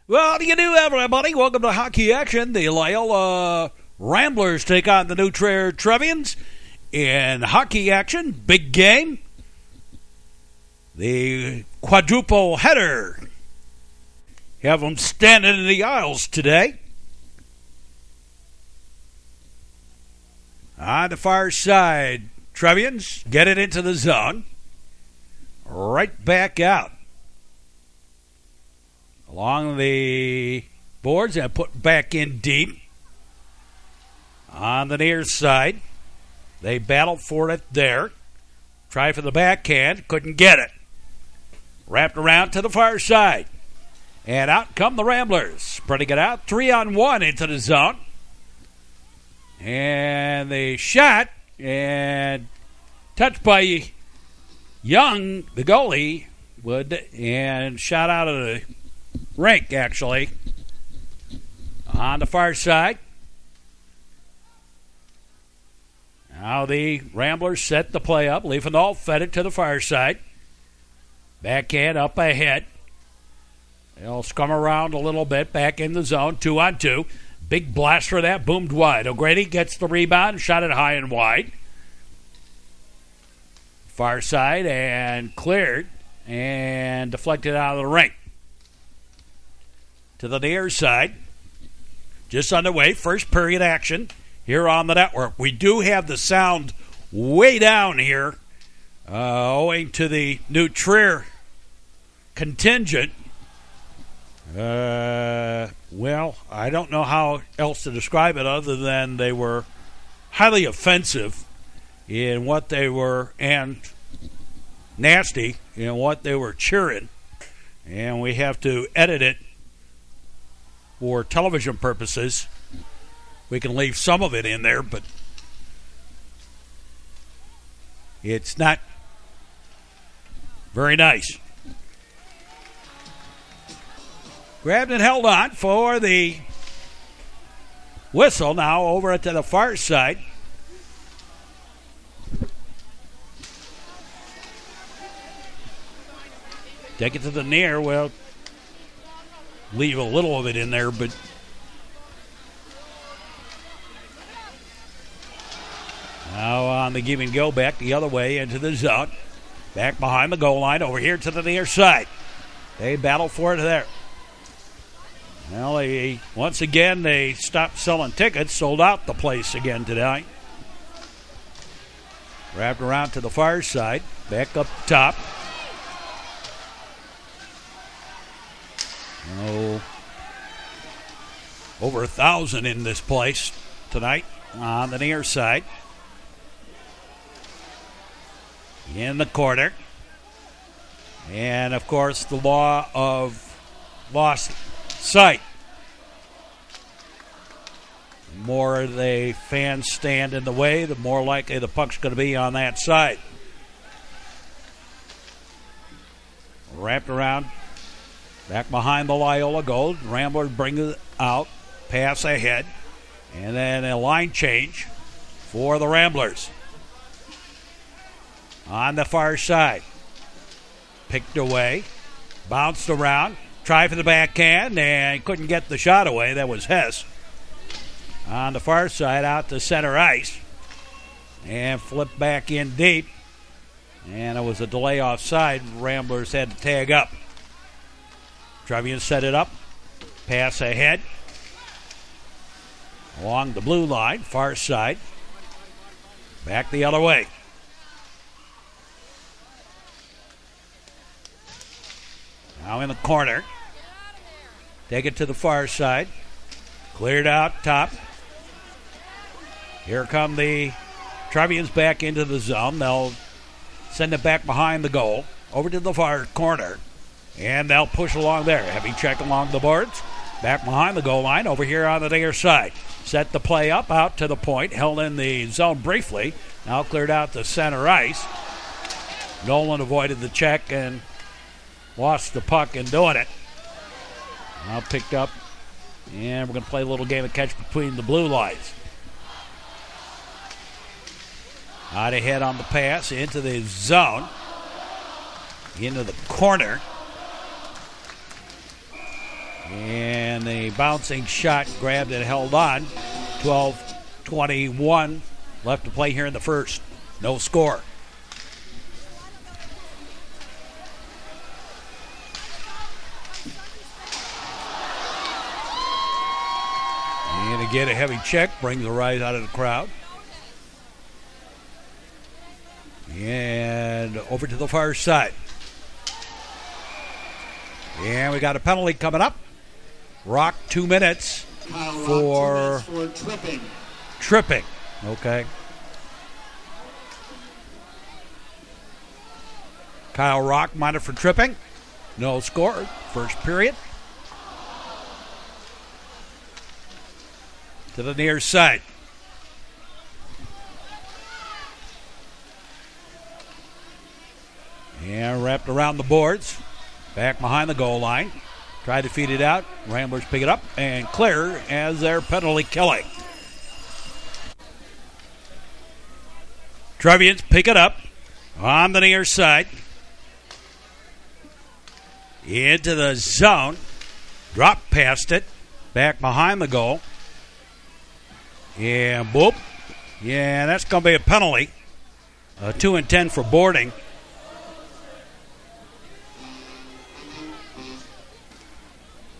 Well, how do you do, everybody? Welcome to Hockey Action. The Loyola Ramblers take on the New Trier Trevians in hockey action. Big game. The quadruple header. Have them standing in the aisles today. On the far side, Trevians get it into the zone. Right back out. Along the boards and put back in deep. On the near side. They battled for it there. Tried for the backhand. Couldn't get it. Wrapped around to the far side. And out come the Ramblers. Spreading it out. 3-on-1 into the zone. And they shot. And touched by Young, the goalie, and shot out of the rink, actually. On the far side. Now the Ramblers set the play up. Leifendahl fed it to the far side. Backhand up ahead. They'll scum around a little bit. Back in the zone. 2-on-2. Big blast for that. Boomed wide. O'Grady gets the rebound. Shot it high and wide. Far side and cleared. And deflected out of the rink. To the near side. Just underway. First period action here on the network. We do have the sound way down here owing to the New Trier contingent. Well, I don't know how else to describe it other than they were highly offensive in what they were and nasty in what they were cheering. And we have to edit it for television purposes. We can leave some of it in there, but it's not very nice. Grabbed and held on for the whistle. Now over to the far side. Take it to the near. Well, leave a little of it in there, but now on the give and go back the other way into the zone. Back behind the goal line over here to the near side. They battle for it there. Well, once again, they stopped selling tickets, sold out the place again tonight. Wrapped around to the far side. Back up top. Oh, over 1,000 in this place tonight on the near side. In the corner. And, of course, the law of lost sight. The more the fans stand in the way, the more likely the puck's going to be on that side. Wrapped around. Back behind the Loyola goal. Ramblers bring it out. Pass ahead. And then a line change for the Ramblers. On the far side. Picked away. Bounced around. Tried for the backhand and couldn't get the shot away. That was Hess. On the far side out to center ice. And flipped back in deep. And it was a delay offside. Ramblers had to tag up. Trevian set it up. Pass ahead. Along the blue line. Far side. Back the other way. Now in the corner. Take it to the far side. Cleared out top. Here come the Trevians back into the zone. They'll send it back behind the goal. Over to the far corner. And they'll push along there. Heavy check along the boards. Back behind the goal line. Over here on the near side. Set the play up out to the point. Held in the zone briefly. Now cleared out to center ice. Nolan avoided the check and lost the puck in doing it. Now picked up. And we're going to play a little game of catch between the blue lines. Out ahead on the pass. Into the zone. Into the corner. And the bouncing shot grabbed and held on. 12-21 left to play here in the first. No score. And again, a heavy check brings a rise out of the crowd. And over to the far side. And we got a penalty coming up. Rock 2 minutes for tripping. Tripping. Okay. Kyle Rock minor for tripping. No score. First period. To the near side. And wrapped around the boards. Back behind the goal line. Tried to feed it out. Ramblers pick it up and clear as their penalty killing. Trevians pick it up on the near side. Into the zone. Drop past it. Back behind the goal. And boop. Yeah, that's going to be a penalty. 2 and 10 for boarding.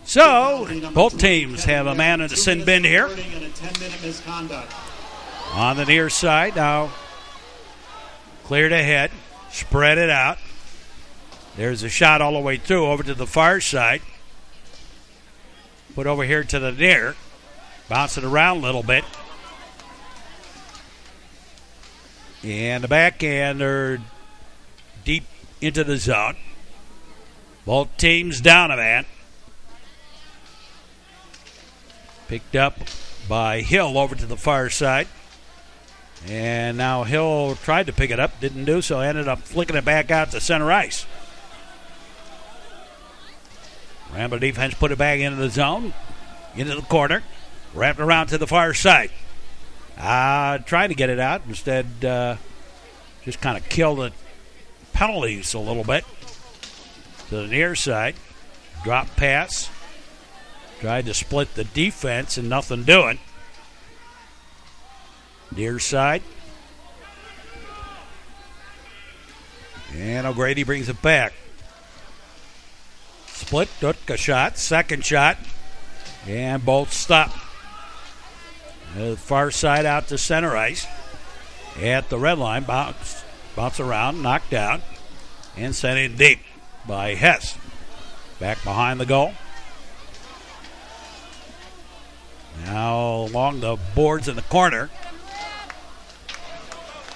So, both teams have a man in the sin bin here. On the near side, now cleared ahead, spread it out. There's a shot all the way through over to the far side. Put over here to the near. Bounce it around a little bit. And the backhander deep into the zone. Both teams down a man. Picked up by Hill over to the far side. And now Hill tried to pick it up, didn't do so, ended up flicking it back out to center ice. Rambler defense put it back into the zone, into the corner, wrapped around to the far side. Trying to get it out, instead just kind of killed the penalties a little bit. To the near side, drop pass. Tried to split the defense and nothing doing. Near side. And O'Grady brings it back. Split, took a shot, second shot, and both stop. The far side out to center ice. At the red line, bounce around, knocked down, and sent in deep by Hess. Back behind the goal. Now along the boards in the corner.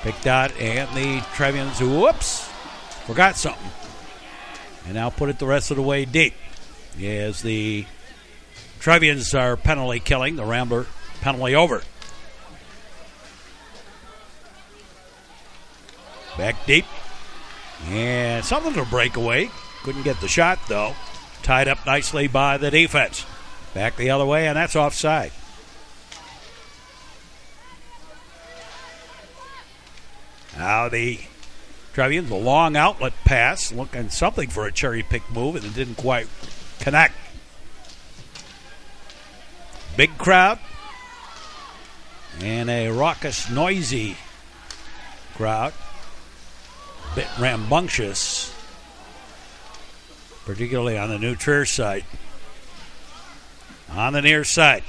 Picked out, and the Trevians, whoops, forgot something. And now put it the rest of the way deep. As the Trevians are penalty killing, the Rambler penalty over. Back deep. And something to break away. Couldn't get the shot, though. Tied up nicely by the defense. Back the other way, and that's offside. Now the Trevians, a long outlet pass, looking something for a cherry pick move, and it didn't quite connect. Big crowd and a raucous, noisy crowd. Bit rambunctious, particularly on the New Trier side. On the near side.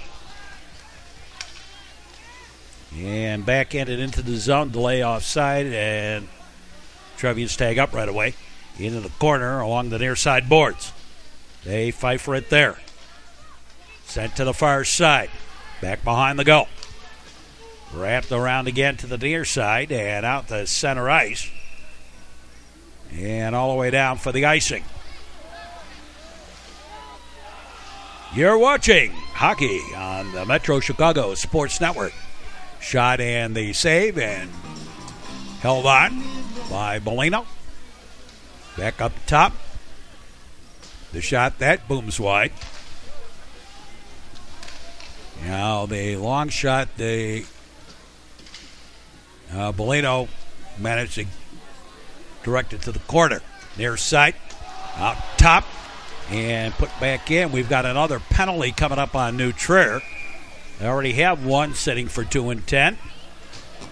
And backhanded into the zone, delay offside, and Trevians tag up right away. Into the corner along the near side boards. They fight for it there. Sent to the far side. Back behind the goal. Wrapped around again to the near side and out the center ice. And all the way down for the icing. You're watching hockey on the Metro Chicago Sports Network. Shot and the save, and held on by Bolino. Back up top. The shot that booms wide. Now the long shot, Bolino managed to direct it to the corner. Near side, out top, and put back in. We've got another penalty coming up on New Trier. They already have one sitting for 2 and 10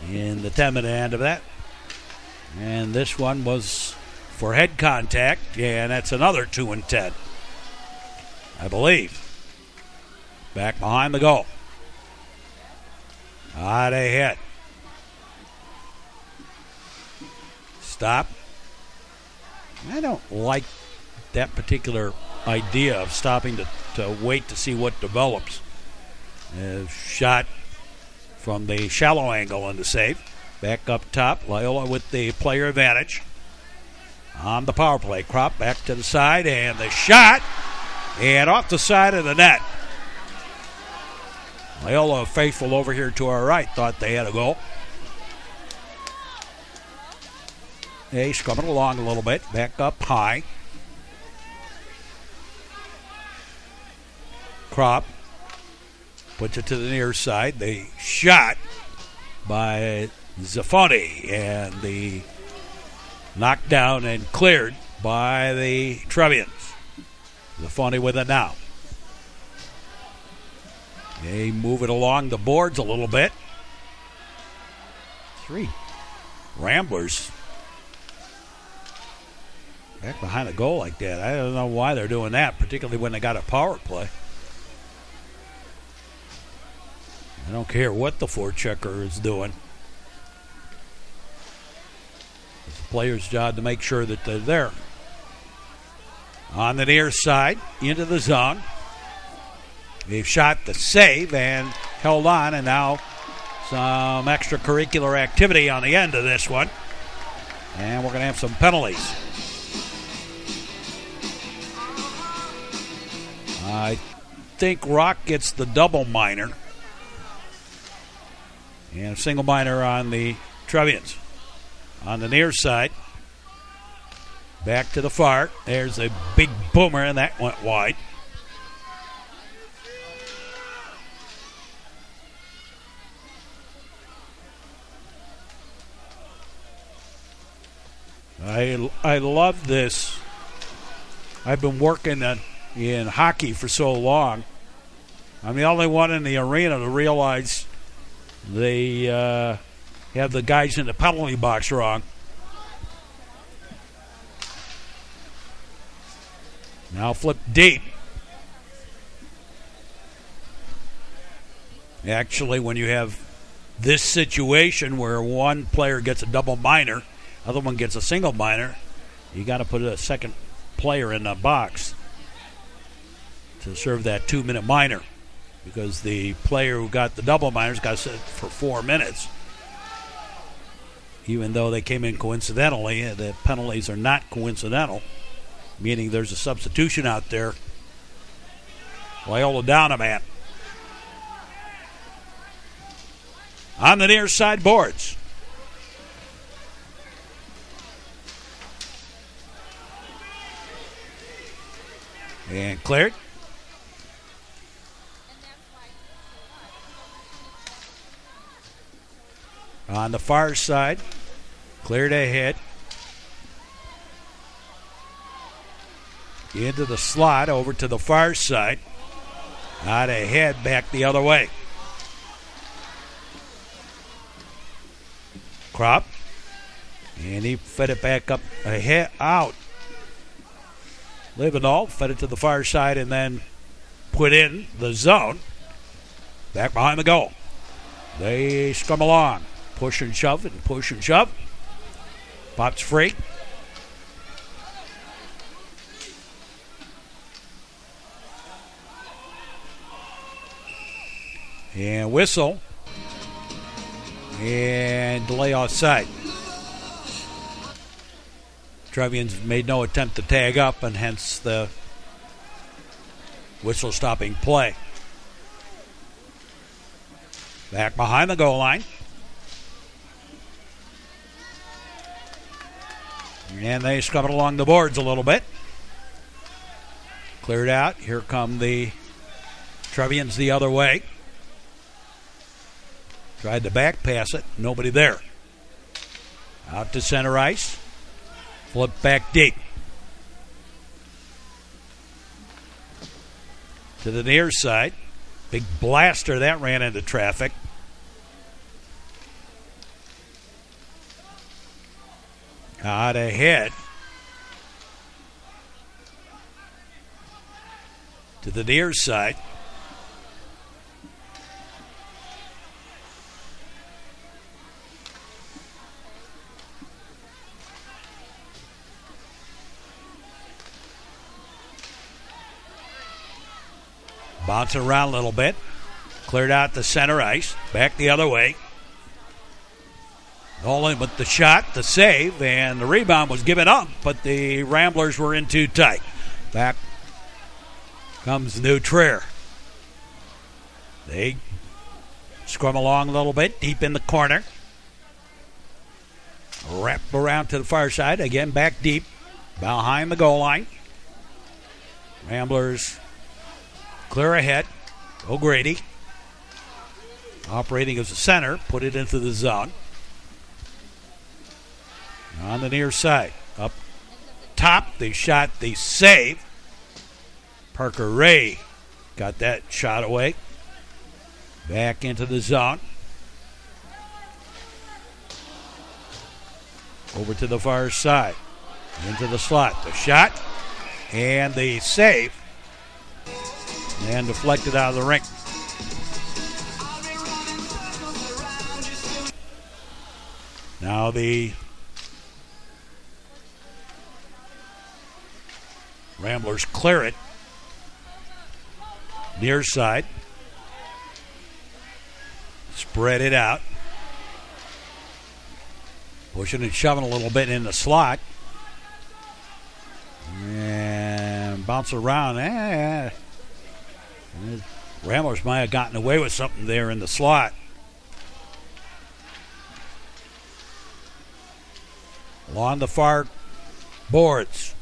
in the 10-minute end of that. And this one was for head contact, and that's another 2 and 10, I believe. Back behind the goal. Out ahead. Stop. I don't like that particular idea of stopping to wait to see what develops. Shot from the shallow angle in the save. Back up top. Loyola with the player advantage. On the power play. Crop back to the side, and the shot. And off the side of the net. Loyola faithful over here to our right thought they had a goal. They scrum it along a little bit. Back up high. Crop puts it to the near side. The shot by Zafoni, and the knockdown and cleared by the Trevians. Zafoni with it now. They move it along the boards a little bit. 3 Ramblers back behind the goal like that. I don't know why they're doing that, particularly when they got a power play. I don't care what the forechecker is doing. It's the player's job to make sure that they're there. On the near side, into the zone. They've shot the save and held on, and now some extracurricular activity on the end of this one. And we're going to have some penalties. I think Rock gets the double minor. And a single minor on the Trevians. On the near side. Back to the far. There's a big boomer, and that went wide. I love this. I've been working in hockey for so long. I'm the only one in the arena to realize they have the guys in the penalty box wrong. Now flip deep. Actually, when you have this situation where one player gets a double minor, other one gets a single minor, you got to put a second player in the box to serve that 2-minute minor, because the player who got the double minors got to sit for 4 minutes. Even though they came in coincidentally, the penalties are not coincidental, meaning there's a substitution out there. Loyola down a man. On the near side boards. And cleared. On the far side. Cleared ahead. Into the slot, over to the far side. Out ahead, back the other way. Crop. And he fed it back up ahead, out. Livendahl fed it to the far side and then put in the zone. Back behind the goal. They scrum along. Push and shove and push and shove. Pops free. And whistle. And delay offside. Trevians made no attempt to tag up, and hence the whistle stopping play. Back behind the goal line. And they scrum it along the boards a little bit. Cleared out. Here come the Trevians the other way. Tried to back pass it. Nobody there. Out to center ice. Flip back deep. to the near side. Big blaster that ran into traffic. Out ahead to the near side. Bouncing around a little bit. Cleared out the center ice. Back the other way. Nolan with the shot, the save, and the rebound was given up, but the Ramblers were in too tight. Back comes New Trier. They scrum along a little bit, deep in the corner. Wrap around to the far side. Again, back deep, behind the goal line. Ramblers clear ahead. O'Grady, operating as a center, put it into the zone. On the near side. Up top, they shot the save. Parker Ray got that shot away. Back into the zone. Over to the far side. Into the slot. The shot and the save. And deflected out of the ring. Now the Ramblers clear it. Near side. Spread it out. Pushing and shoving a little bit in the slot. And bounce around. Ramblers might have gotten away with something there in the slot. Along the far boards.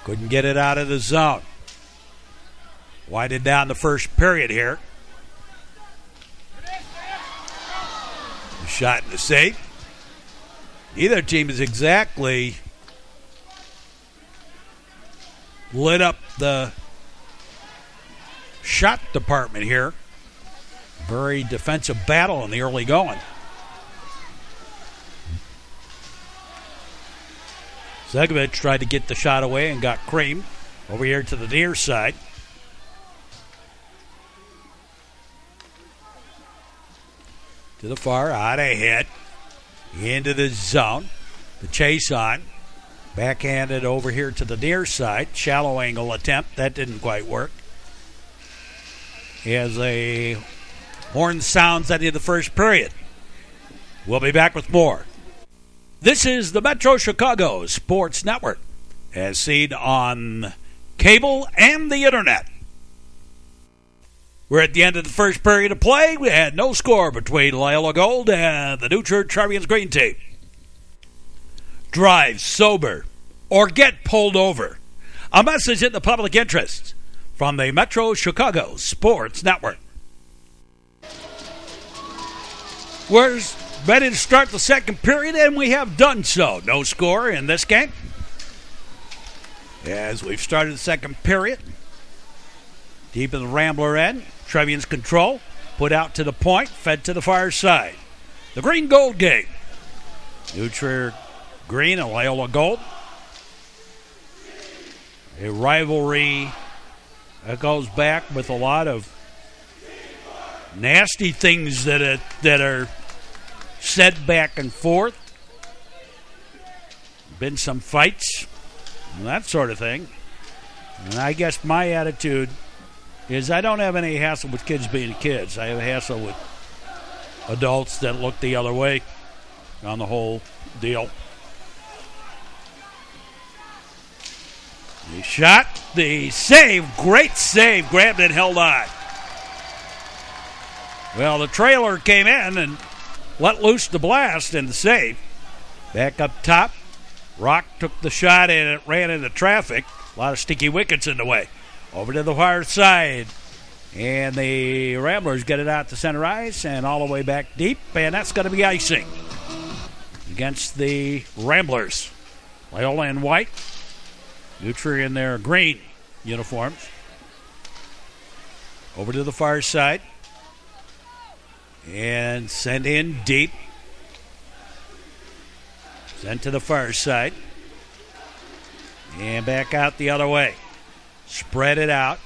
Couldn't get it out of the zone. Winded down the first period here. The shot and the save. Neither team is exactly lit up the shot department here. Very defensive battle in the early going. Zegovich tried to get the shot away and got creamed. Over here to the near side. To the far, out ahead. Into the zone. The chase on. Backhanded over here to the near side. Shallow angle attempt. That didn't quite work. As a horn sounds at the end of the first period. We'll be back with more. This is the Metro Chicago Sports Network, as seen on cable and the internet. We're at the end of the first period of play. We had no score between Loyola Gold and the New Church Trojans Green Team. Drive sober or get pulled over. A message in the public interest from the Metro Chicago Sports Network. We're ready to start the second period, and we have done so. No score in this game. As we've started the second period. Deep in the Rambler end. Trevian's control. Put out to the point. Fed to the far side. The green-gold game. New Trier Green and Loyola Gold. A rivalry that goes back with a lot of nasty things that are said back and forth. Been some fights and that sort of thing. And I guess my attitude is I don't have any hassle with kids being kids. I have a hassle with adults that look the other way on the whole deal. The shot, the save, great save, grabbed it, held on. Well, the trailer came in and let loose the blast and the save. Back up top. Rock took the shot and it ran into traffic. A lot of sticky wickets in the way. Over to the far side. And the Ramblers get it out to center ice and all the way back deep. And that's going to be icing against the Ramblers. Loyola in white. Nutri in their green uniforms. Over to the far side. And sent in deep. Sent to the far side. And back out the other way. Spread it out.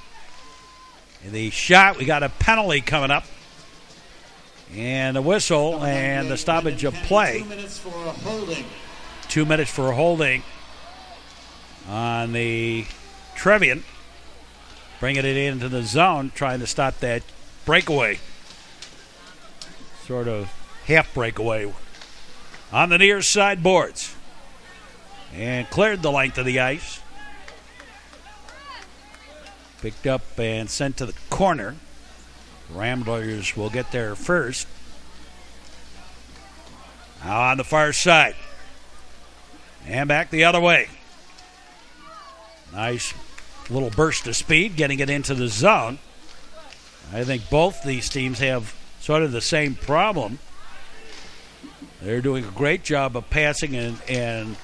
And the shot, we got a penalty coming up. And a whistle and the stoppage of play. 2 minutes for a holding. 2 minutes for a holding on the Trevian. Bringing it into the zone, trying to stop that breakaway. Sort of half breakaway on the near side boards. And cleared the length of the ice. Picked up and sent to the corner. Ramblers will get there first. Now on the far side. And back the other way. Nice little burst of speed, getting it into the zone. I think both these teams have sort of the same problem. They're doing a great job of passing and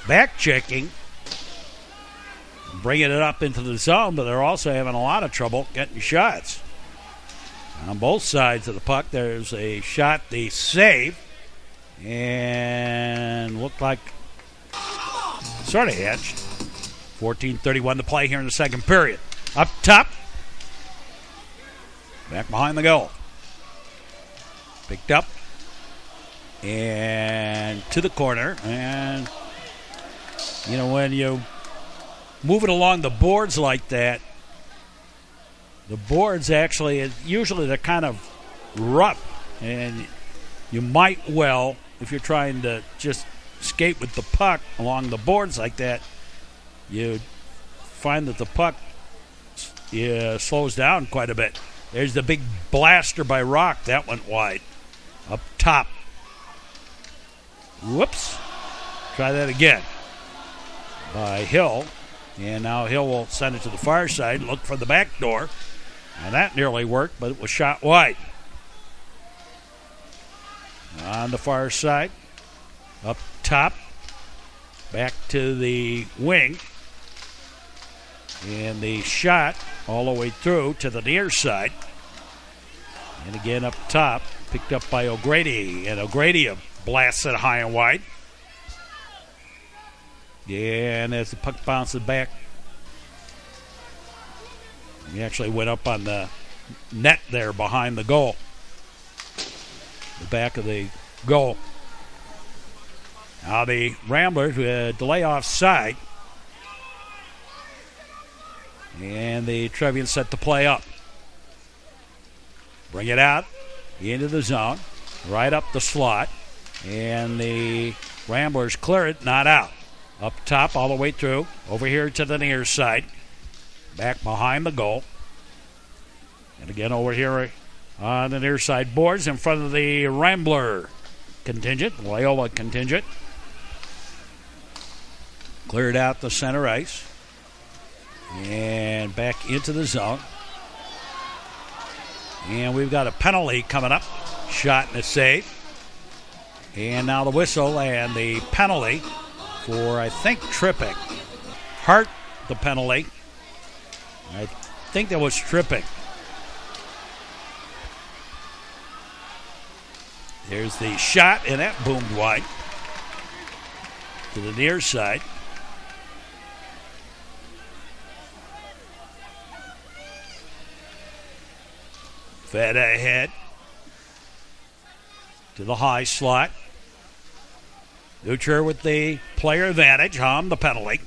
back checking, bringing it up into the zone, but they're also having a lot of trouble getting shots. On both sides of the puck, there's a shot they save, and looked like sort of edged. 14:31 to play here in the second period. Up top, back behind the goal. Picked up, and to the corner, and you know, when you move it along the boards like that, the boards actually, usually they're kind of rough, and you might well, if you're trying to just skate with the puck along the boards like that, you find that the puck slows down quite a bit. There's the big blaster by Rock. That went wide. Up top. Whoops. Try that again. By Hill. And now Hill will send it to the far side, look for the back door. And that nearly worked, but it was shot wide. On the far side. Up top. Back to the wing. And the shot all the way through to the near side. And again up top. Picked up by O'Grady. And O'Grady blasts it high and wide. And as the puck bounces back, he actually went up on the net there behind the goal. The back of the goal. Now the Ramblers with delay offside. And the Trevian set to play up. Bring it out into the zone. Right up the slot. And the Ramblers clear it, not out. Up top all the way through. Over here to the near side. Back behind the goal. And again over here on the near side boards in front of the Rambler contingent, Loyola contingent. Cleared out the center ice. And back into the zone. And we've got a penalty coming up. Shot and a save. And now the whistle and the penalty for, I think, tripping. Hart, the penalty. I think that was tripping. There's the shot, and that boomed wide to the near side. Fed ahead to the high slot. Ducher with the player advantage. Hom, the penalty.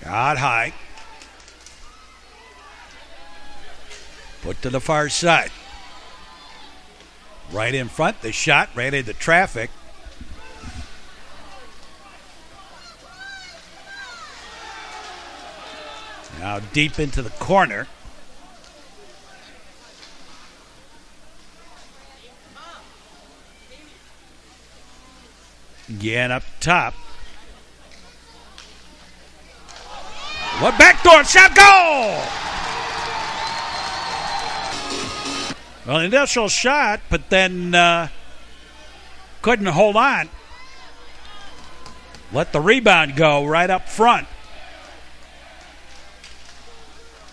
Got high. Put to the far side. Right in front. The shot ran into traffic. Now deep into the corner. Again up top. What backdoor shot, goal! Well, initial shot, but then couldn't hold on. let the rebound go right up front.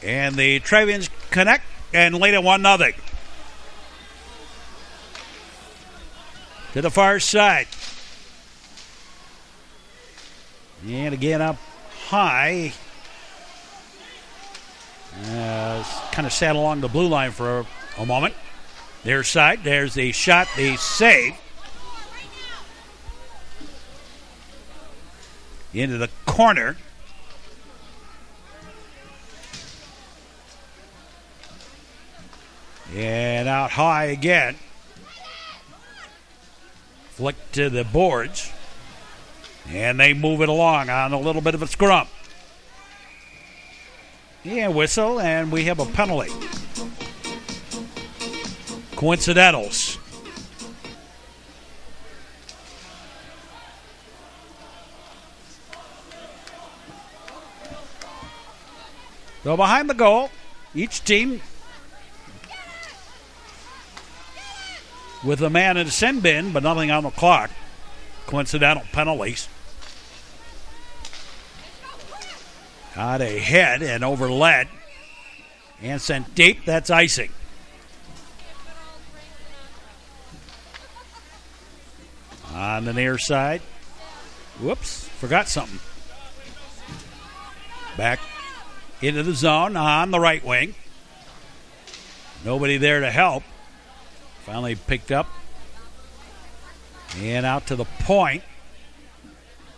And the Travians connect and lead it 1-0. To the far side. And again up high. Kind of sat along the blue line for a moment. Their side. There's the shot, the save. Into the corner. And out high again. Flick to the boards. And they move it along on a little bit of a scrum. Yeah, whistle, and we have a penalty. Coincidentals. So behind the goal, each team with a man in the sin bin, but nothing on the clock. Coincidental penalties. Got a head and over lead. And sent deep. That's icing. On the near side. Whoops. Forgot something. Back into the zone on the right wing. Nobody there to help. Finally picked up. And out to the point.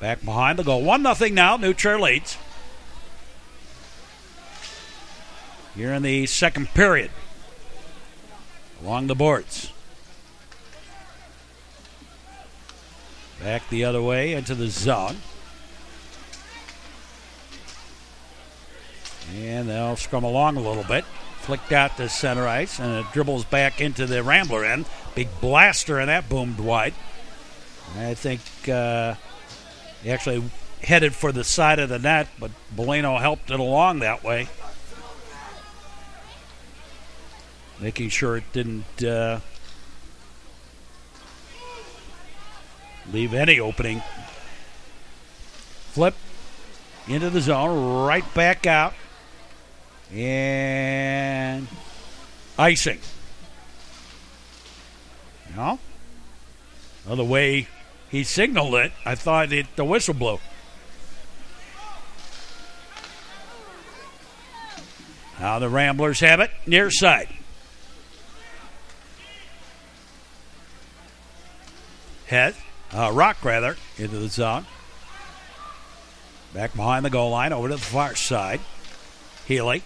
Back behind the goal. 1-0 now. New Trier leads. Here in the second period. Along the boards. Back the other way into the zone. And they'll scrum along a little bit. Flicked out to center ice, and it dribbles back into the Rambler end. Big blaster, and that boomed wide. I think he actually headed for the side of the net, but Bolino helped it along that way. Making sure it didn't leave any opening. Flip into the zone, right back out. And icing. Well, the way he signaled it, I thought the whistle blew. Now the Ramblers have it near side. Rock into the zone. Back behind the goal line, over to the far side. Healy.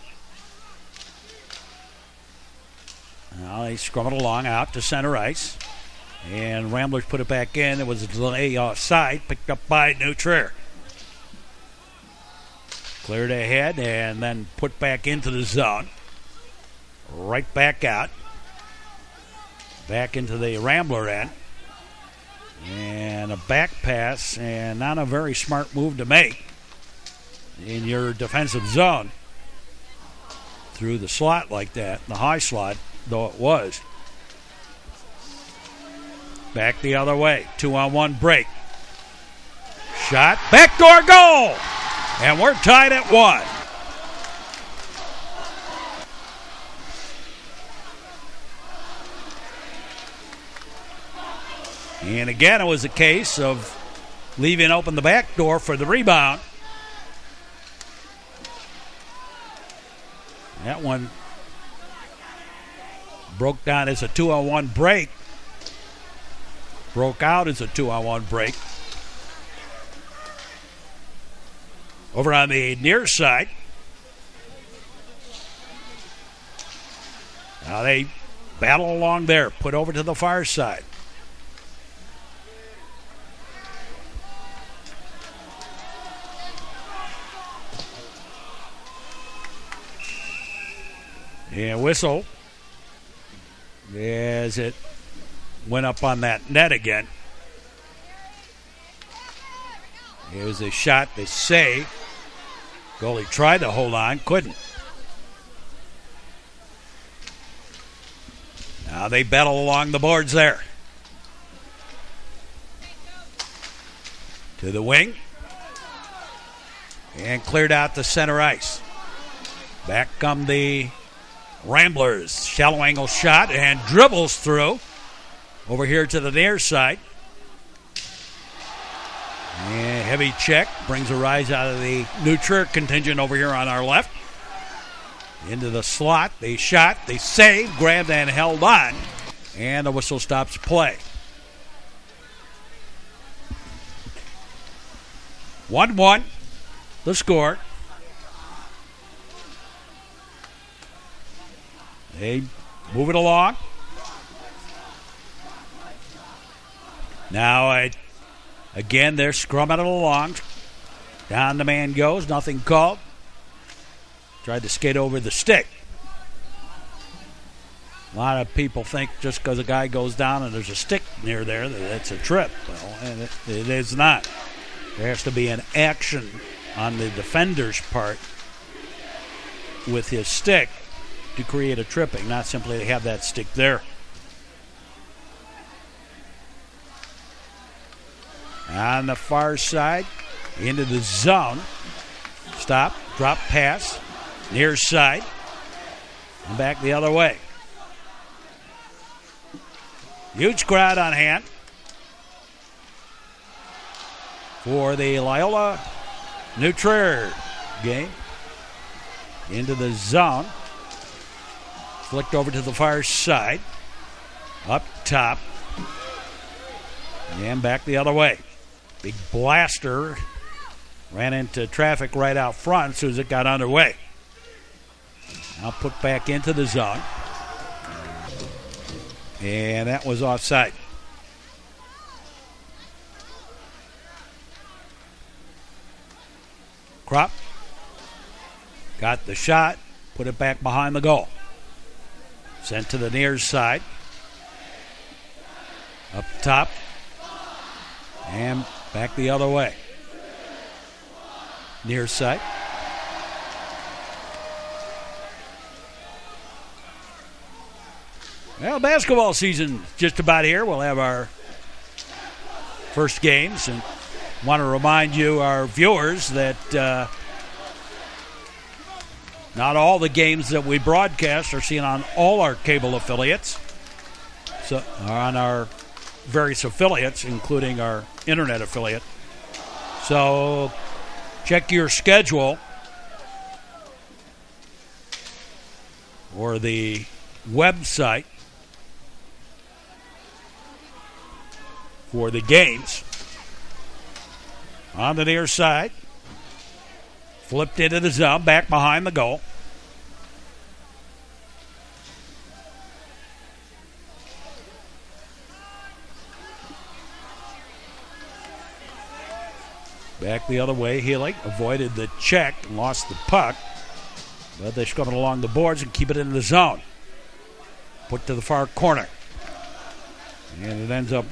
Now they scrum it along out to center ice. And Ramblers put it back in. It was a delay offside, picked up by New Trier. Cleared ahead and then put back into the zone. Right back out. Back into the Rambler end. And a back pass, and not a very smart move to make in your defensive zone. Through the slot like that, the high slot, though it was. Back the other way, 2-on-1 break. Shot, backdoor goal! And we're tied at 1. And again, it was a case of leaving open the back door for the rebound. That one broke down as a 2-on-1 break. Broke out as a 2-on-1 break. Over on the near side. Now they battle along there. Put over to the far side. And whistle as it went up on that net again. It was a shot, the save. Goalie tried to hold on, couldn't. Now they battle along the boards there. To the wing, and cleared out to center ice. Back come the Ramblers. Shallow angle shot and dribbles through over here to the near side. And heavy check brings a rise out of the New-Trier contingent over here on our left. Into the slot. They shot. They saved. Grabbed and held on. And the whistle stops play. 1-1. The score. They move it along. Now, again, they're scrumming it along. Down the man goes. Nothing called. Tried to skate over the stick. A lot of people think just because a guy goes down and there's a stick near there that it's a trip. Well, and it is not. There has to be an action on the defender's part with his stick to create a tripping, not simply to have that stick there. On the far side, into the zone. Stop, drop, pass, near side, and back the other way. Huge crowd on hand for the Loyola New-Trier game. Into the zone. Flicked over to the far side. Up top. And back the other way. Big blaster. Ran into traffic right out front as soon as it got underway. Now put back into the zone. And that was offside. Crop. Got the shot. Put it back behind the goal. Sent to the near side. Up top. And back the other way. Near side. Well, basketball season just about here. We'll have our first games. And want to remind you, our viewers, that not all the games that we broadcast are seen on all our cable affiliates. So, on our various affiliates, including our internet affiliate. So, check your schedule or the website for the games. On the near side. Flipped into the zone, back behind the goal. Back the other way, Healy avoided the check and lost the puck. But they scrum it along the boards and keep it in the zone. Put to the far corner. And it ends up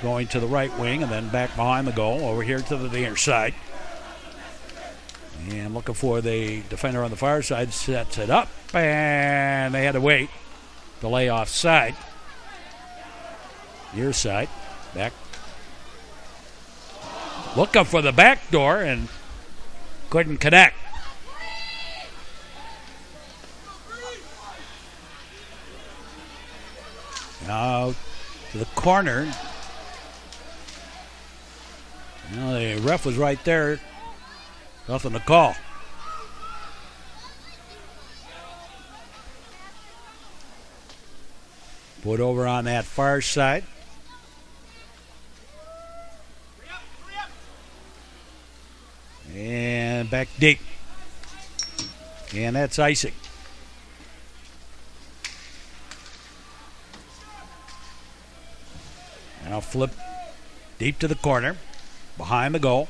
going to the right wing and then back behind the goal over here to the near side. And looking for the defender on the far side, sets it up, and they had to wait. Delay offside. Near side, back. Looking for the back door and couldn't connect. Now to the corner. The ref was right there. Nothing to call. Put over on that far side. And back deep. And that's icing. Now flip deep to the corner. Behind the goal.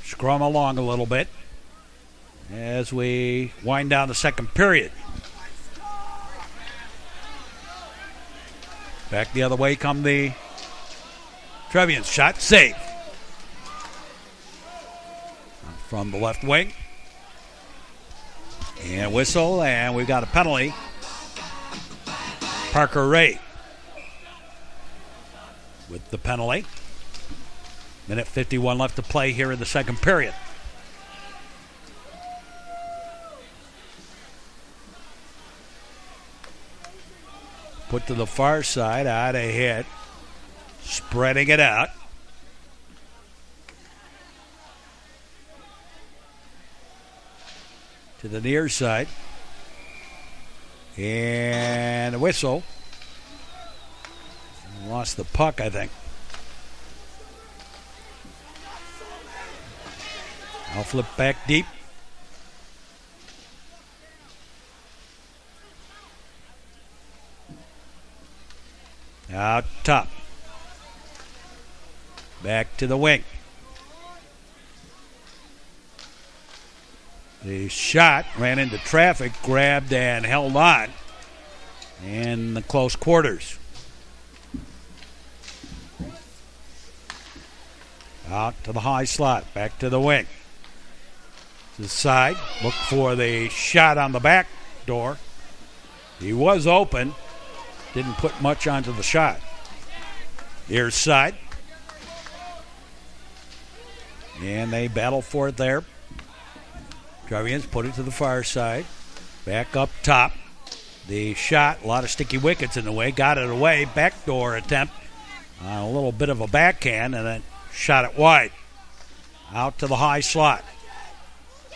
Scrum along a little bit as we wind down the second period. Back the other way come the Trevians. Shot safe. From the left wing. And whistle, and we've got a penalty. Parker Ray with the penalty. Minute 51 left to play here in the second period. Put to the far side, out of hit. Spreading it out. To the near side. And a whistle. Lost the puck, I think. I'll flip back deep. Out top. Back to the wing. The shot ran into traffic, grabbed and held on in the close quarters. Out to the high slot, back to the wing. To the side, look for the shot on the back door. He was open, didn't put much onto the shot. Near side. And they battle for it there. Travians put it to the far side. Back up top. The shot, a lot of sticky wickets in the way. Got it away. Backdoor attempt. A little bit of a backhand and then shot it wide. Out to the high slot.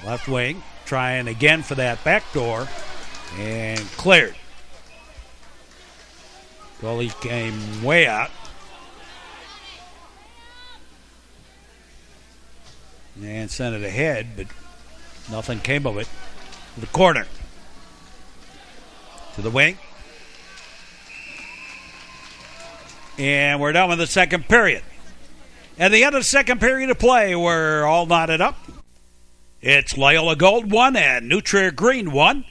Left wing. Trying again for that backdoor. And cleared. Goalie came way out. And sent it ahead, but nothing came of it. To the corner. To the wing. And we're done with the second period. At the end of the second period of play, we're all knotted up. It's Loyola Gold 1 and New Trier Green 1.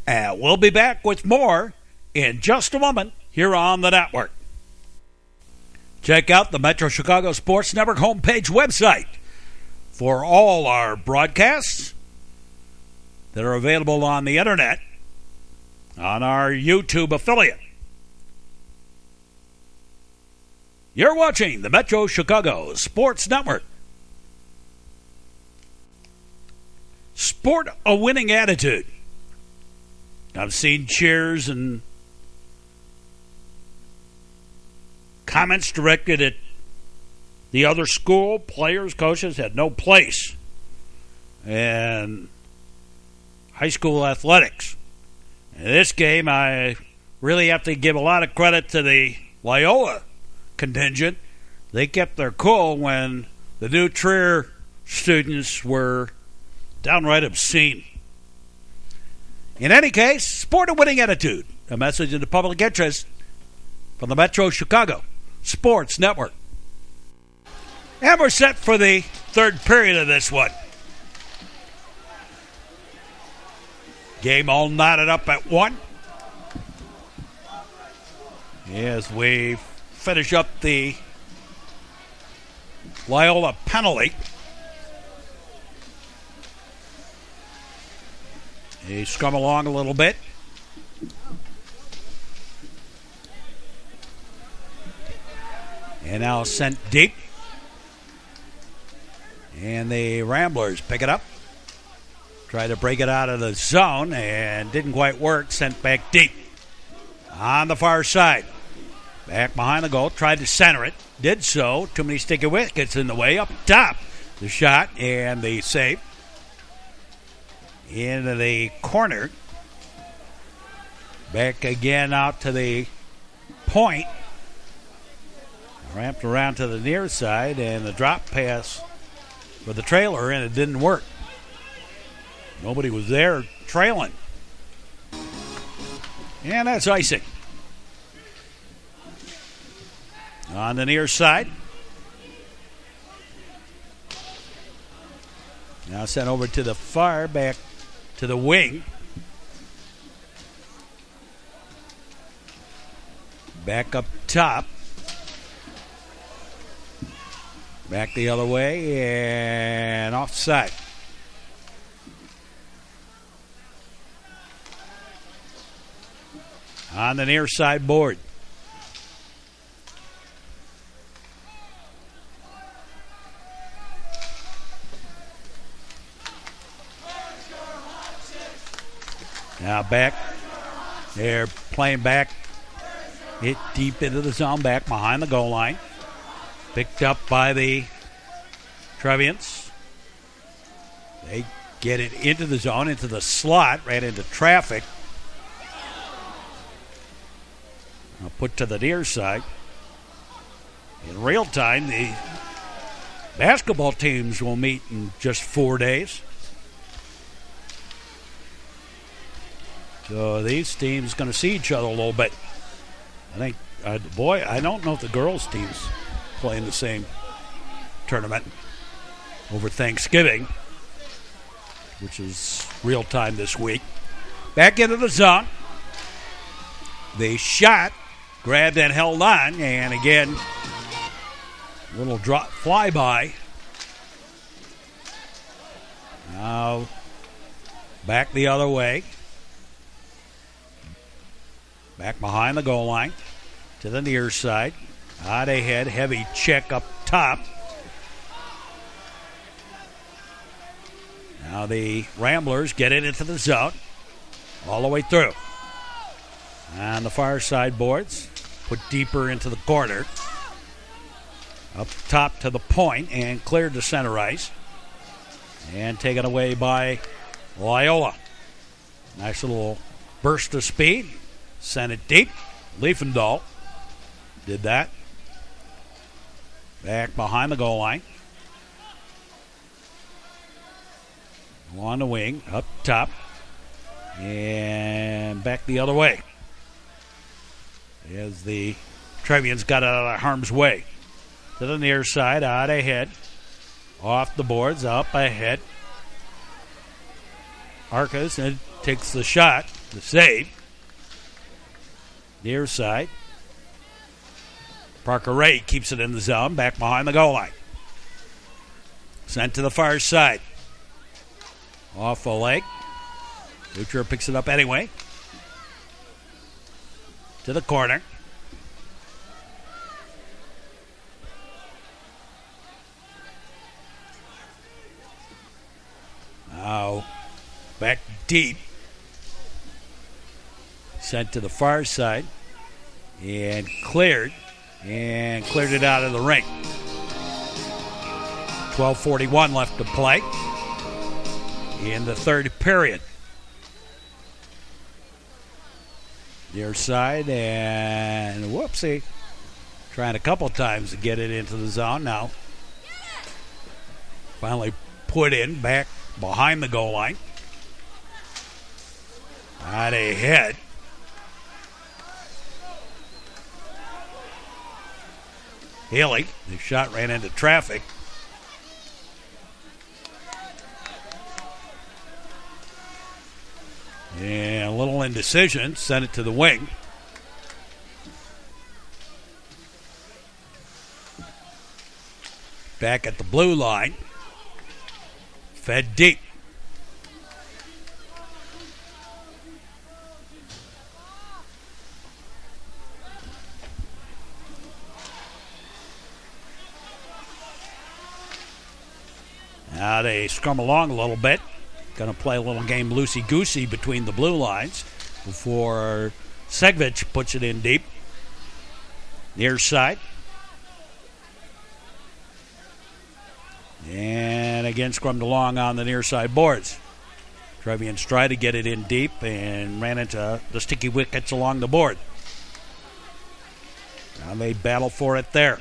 And we'll be back with more in just a moment here on the network. Check out the Metro Chicago Sports Network homepage website for all our broadcasts that are available on the internet on our YouTube affiliate. You're watching the Metro Chicago Sports Network. Sport a winning attitude. I've seen cheers and comments directed at the other school. Players, coaches had no place in high school athletics. In this game, I really have to give a lot of credit to the Loyola contingent. They kept their cool when the New Trier students were downright obscene. In any case, sport a winning attitude. A message in the public interest from the Metro Chicago Sports Network. And we're set for the third period of this one. Game all knotted up at 1. As we finish up the Loyola penalty. They scrum along a little bit. And now sent deep. And the Ramblers pick it up. Try to break it out of the zone and didn't quite work. Sent back deep. On the far side. Back behind the goal. Tried to center it. Did so. Too many sticky wickets in the way. Up top. The shot and the save. Into the corner. Back again out to the point. Ramped around to the near side and the drop pass for the trailer, and it didn't work. Nobody was there trailing. And that's icing. On the near side. Now sent over to the far, back to the wing. Back up top. Back the other way and offside. On the near side board. Now back. They're playing back. Hit deep into the zone, back behind the goal line. Picked up by the Trevians. They get it into the zone, into the slot, ran into traffic. I'll put to the near side. In real time, the basketball teams will meet in just 4 days. So these teams going to see each other a little bit. I think, I don't know if the girls' teams play in the same tournament over Thanksgiving, which is real time this week. Back into the zone. They shot, grabbed and held on, and again, little drop flyby. Now back the other way. Back behind the goal line to the near side. Out ahead, heavy check up top. Now the Ramblers get it into the zone all the way through. On the far side boards, put deeper into the corner. Up top to the point and cleared to center ice. And taken away by Loyola. Nice little burst of speed. Sent it deep. Liefendahl did that. Back behind the goal line. On the wing, up top. And back the other way. As the Trevians got out of harm's way. To the near side, out ahead. Off the boards, up ahead. Arcas and takes the shot, the save. Near side. Parker Ray keeps it in the zone, back behind the goal line. Sent to the far side. Off a leg. Lucher picks it up anyway. To the corner. Now back deep. Sent to the far side. And cleared. And cleared it out of the ring. 12:41 left to play in the third period. Near side and whoopsie. Trying a couple times to get it into the zone now. Finally put in back behind the goal line. Out ahead. Haley, the shot ran into traffic. And a little indecision, sent it to the wing. Back at the blue line. Fed deep. Now they scrum along a little bit. Going to play a little game loosey-goosey between the blue lines before Segvich puts it in deep. Near side. And again scrummed along on the near side boards. Trevians tried to get it in deep and ran into the sticky wickets along the board. Now they battle for it there.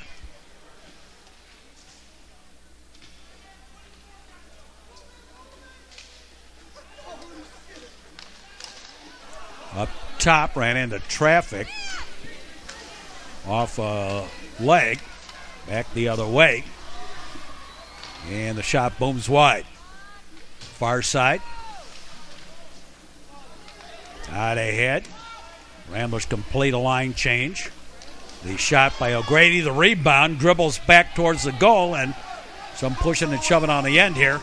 Up top, ran into traffic. Off a leg. Back the other way. And the shot booms wide. Far side. Out ahead. Ramblers complete a line change. The shot by O'Grady. The rebound dribbles back towards the goal. And some pushing and shoving on the end here.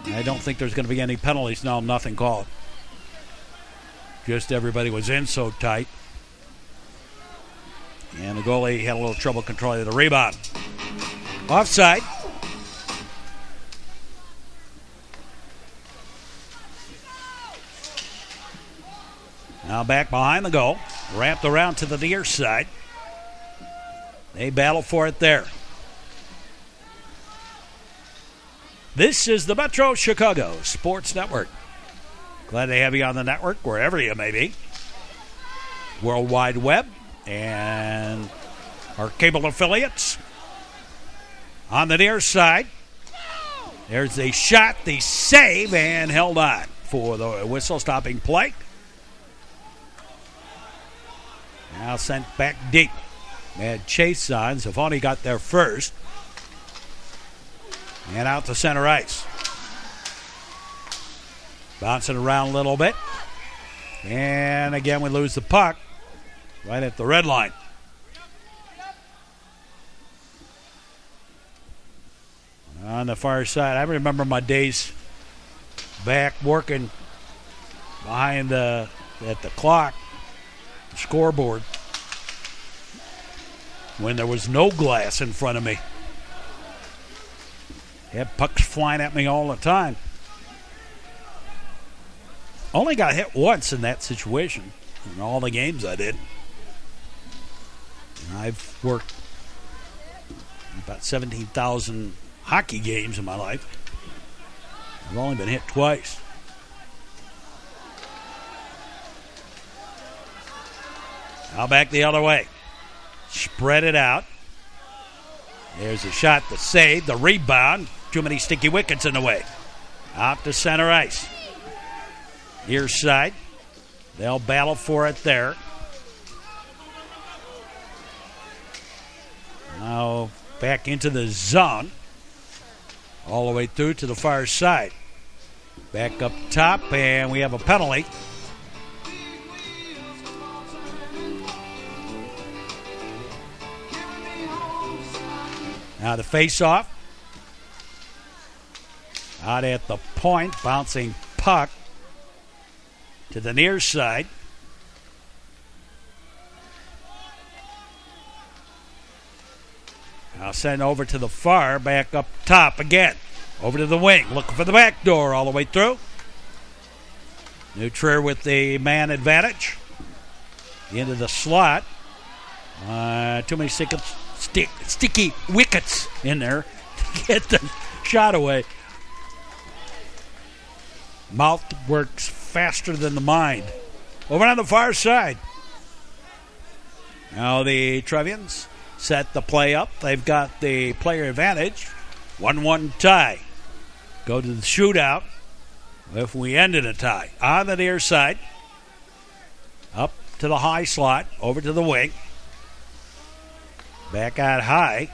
I don't think there's going to be any penalties. No, nothing called. Just everybody was in so tight. And the goalie had a little trouble controlling the rebound. Offside. Now back behind the goal. Wrapped around to the near side. They battle for it there. This is the Metro Chicago Sports Network. Glad to have you on the network, wherever you may be. World Wide Web and our cable affiliates. On the near side, there's the shot, the save, and held on for the whistle stopping play. Now sent back deep. They had chase on. Zavoni got there first. And out to center ice. Bouncing around a little bit. And again, we lose the puck right at the red line. On the far side, I remember my days back working behind at the clock, the scoreboard, when there was no glass in front of me. Had pucks flying at me all the time. Only got hit once in that situation in all the games I did. I've worked about 17,000 hockey games in my life. I've only been hit twice. Now back the other way. Spread it out. There's a shot, the save, the rebound. Too many sticky wickets in the way. Out to center ice. Near side. They'll battle for it there. Now back into the zone. All the way through to the far side. Back up top, and we have a penalty. Now the face-off. Out at the point, bouncing puck to the near side. Now sent over to the far, back up top again. Over to the wing, looking for the back door all the way through. New Trier with the man advantage. Into the slot. Too many sticky wickets in there to get the shot away. Mouth works faster than the mind. Over on the far side. Now the Trevians set the play up. They've got the player advantage. 1-1 tie. Go to the shootout if we end in a tie. On the near side. Up to the high slot. Over to the wing. Back out high.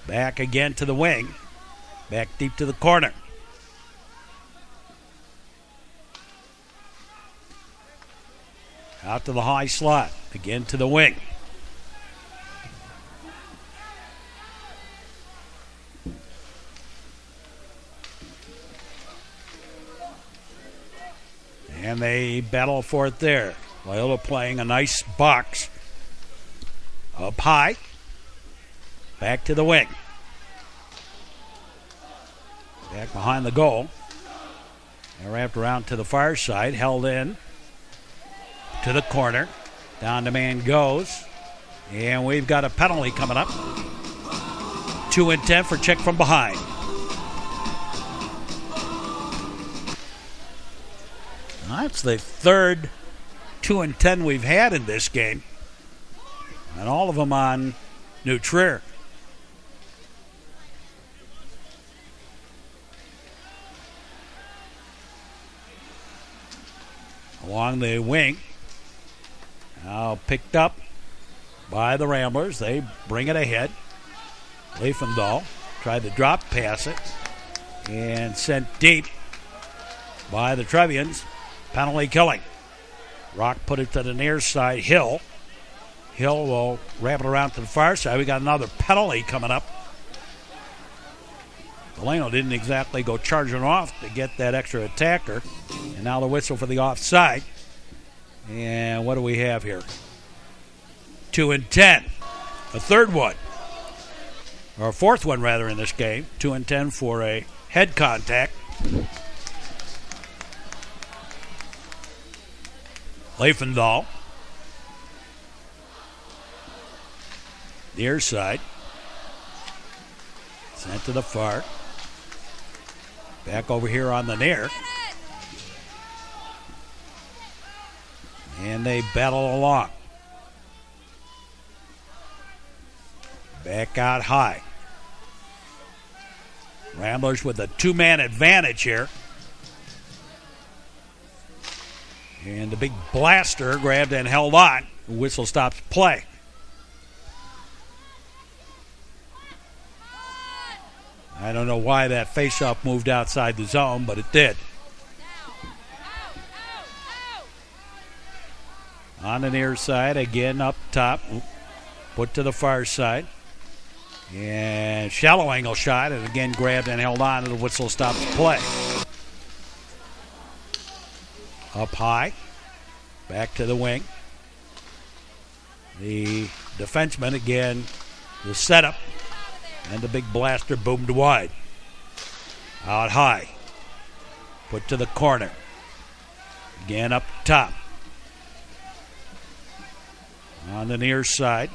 Back again to the wing. Back deep to the corner. Out to the high slot. Again to the wing. And they battle for it there. Loyola playing a nice box. Up high. Back to the wing. Back behind the goal. And wrapped around to the far side. Held in. To the corner. Down the man goes. And we've got a penalty coming up. 2-10 for check from behind. That's the third 2-10 we've had in this game. And all of them on New Trier. Along the wing. Now picked up by the Ramblers. They bring it ahead. Leifendahl tried to drop pass it. And sent deep by the Trevians. Penalty killing. Rock put it to the near side. Hill will wrap it around to the far side. We got another penalty coming up. Delano didn't exactly go charging off to get that extra attacker. And now the whistle for the offside. And what do we have here? 2-10. A third one. Or a fourth one, rather, in this game. 2-10 for a head contact. Leifendahl. Near side. Sent to the far. Back over here on the near. And they battle along. Back out high. Ramblers with a two-man advantage here. And the big blaster grabbed and held on. The whistle stops play. I don't know why that faceoff moved outside the zone, but it did. On the near side, again up top. Put to the far side. And shallow angle shot, and again grabbed and held on, and the whistle stops play. Up high. Back to the wing. The defenseman again, the setup. And the big blaster boomed wide. Out high. Put to the corner. Again up top. On the near side.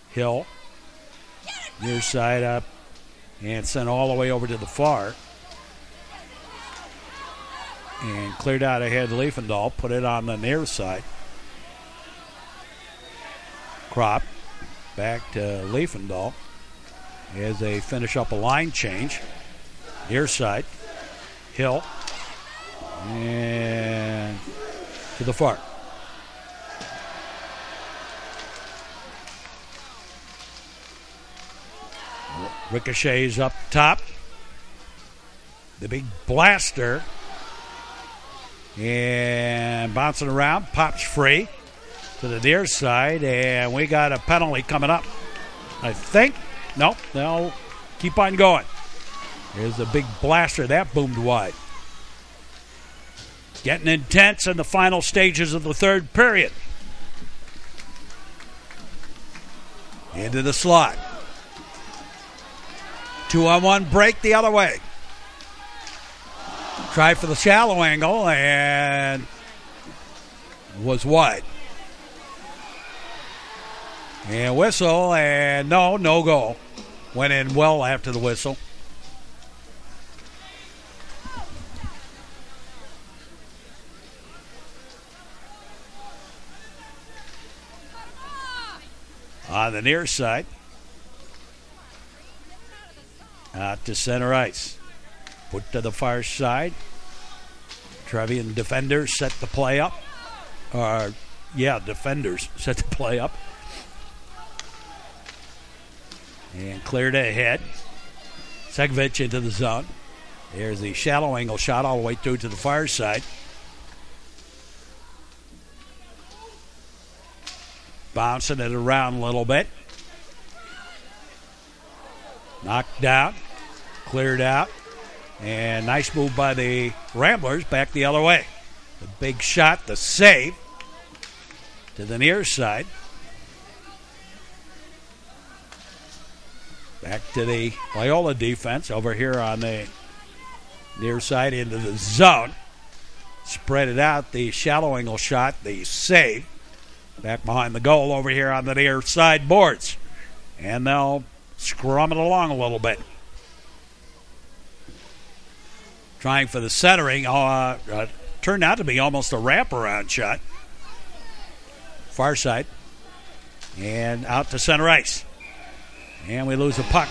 Hill. Near side up. And sent all the way over to the far. And cleared out ahead Leifendahl. Put it on the near side. Crop. Back to Leifendahl. As they finish up a line change. Near side. Hill. And to the far. Ricochets up top. The big blaster. And bouncing around. Pops free to the near side. And we got a penalty coming up. I think. Nope, they'll keep on going. There's a big blaster. That boomed wide. Getting intense in the final stages of the third period. Into the slot. 2-on-1 break the other way. Try for the shallow angle and was wide. And whistle, and no goal. Went in well after the whistle. On the near side. Out to center ice. Put to the far side. Trevian defenders set the play up. Defenders set the play up. And cleared ahead. Segovich into the zone. There's the shallow angle shot all the way through to the far side. Bouncing it around a little bit. Knocked down. Cleared out. And nice move by the Ramblers back the other way. The big shot, the save. To the near side. Back to the Loyola defense over here on the near side into the zone. Spread it out. The shallow angle shot. The save. Back behind the goal over here on the near side boards. And they'll scrum it along a little bit. Trying for the centering. Turned out to be almost a wraparound shot. Far side. And out to center ice. And we lose a puck.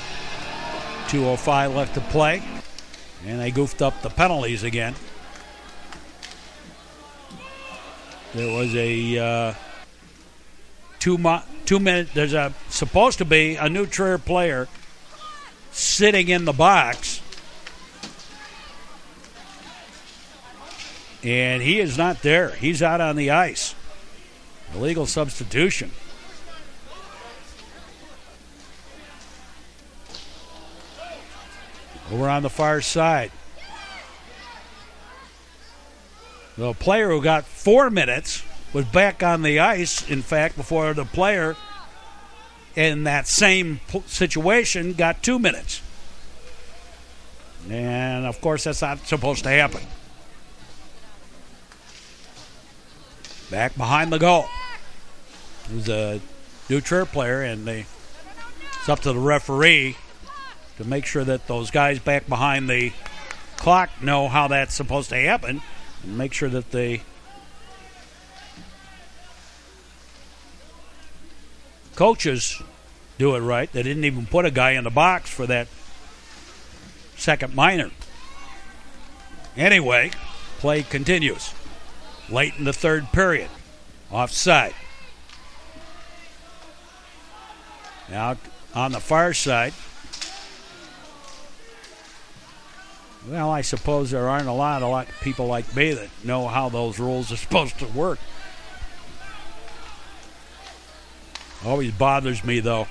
2:05 left to play. And they goofed up the penalties again. There was a 2-minute. There's supposed to be a new Trier player sitting in the box. And he is not there. He's out on the ice. Illegal substitution. Over on the far side. The player who got 4 minutes was back on the ice, in fact, before the player in that same situation got 2 minutes. And, of course, that's not supposed to happen. back behind the goal. He's a New Trier player, and it's up to the referee to make sure that those guys back behind the clock know how that's supposed to happen and make sure that the coaches do it right. They didn't even put a guy in the box for that second minor. Anyway, play continues. Late in the third period. Offside. Now on the far side. Well, I suppose there aren't a lot of people like me that know how those rules are supposed to work. Always bothers me, though.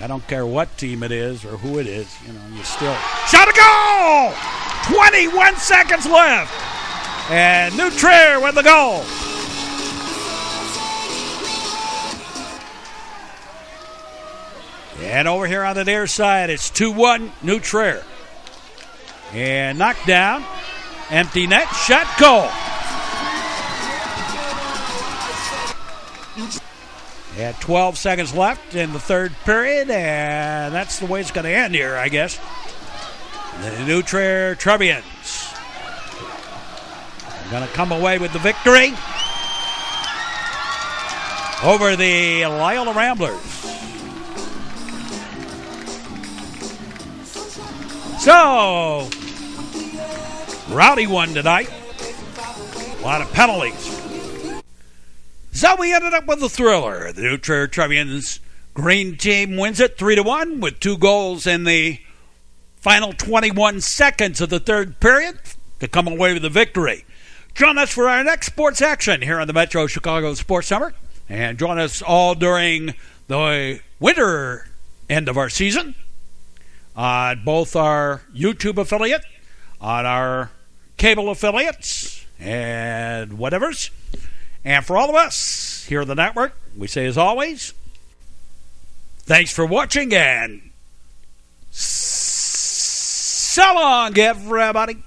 I don't care what team it is or who it is. You still... Shot a goal! 21 seconds left. And New Trier with the goal. And over here on the near side, it's 2-1 New Trier. And knocked down. Empty net. Shot. Goal. At 12 seconds left in the third period. And that's the way it's going to end here, I guess. The New Trier Trebians are going to come away with the victory over the Loyola Ramblers. So, rowdy one tonight. A lot of penalties. So we ended up with a thriller. The New Trier Trebians green team wins it 3-1 with 2 goals in the final 21 seconds of the third period to come away with the victory. Join us for our next sports action here on the Metro Chicago Sports Summer. And join us all during the winter end of our season on both our YouTube affiliate, on our cable affiliates, and whatevers. And for all of us here on the network, we say as always, thanks for watching and so long, everybody.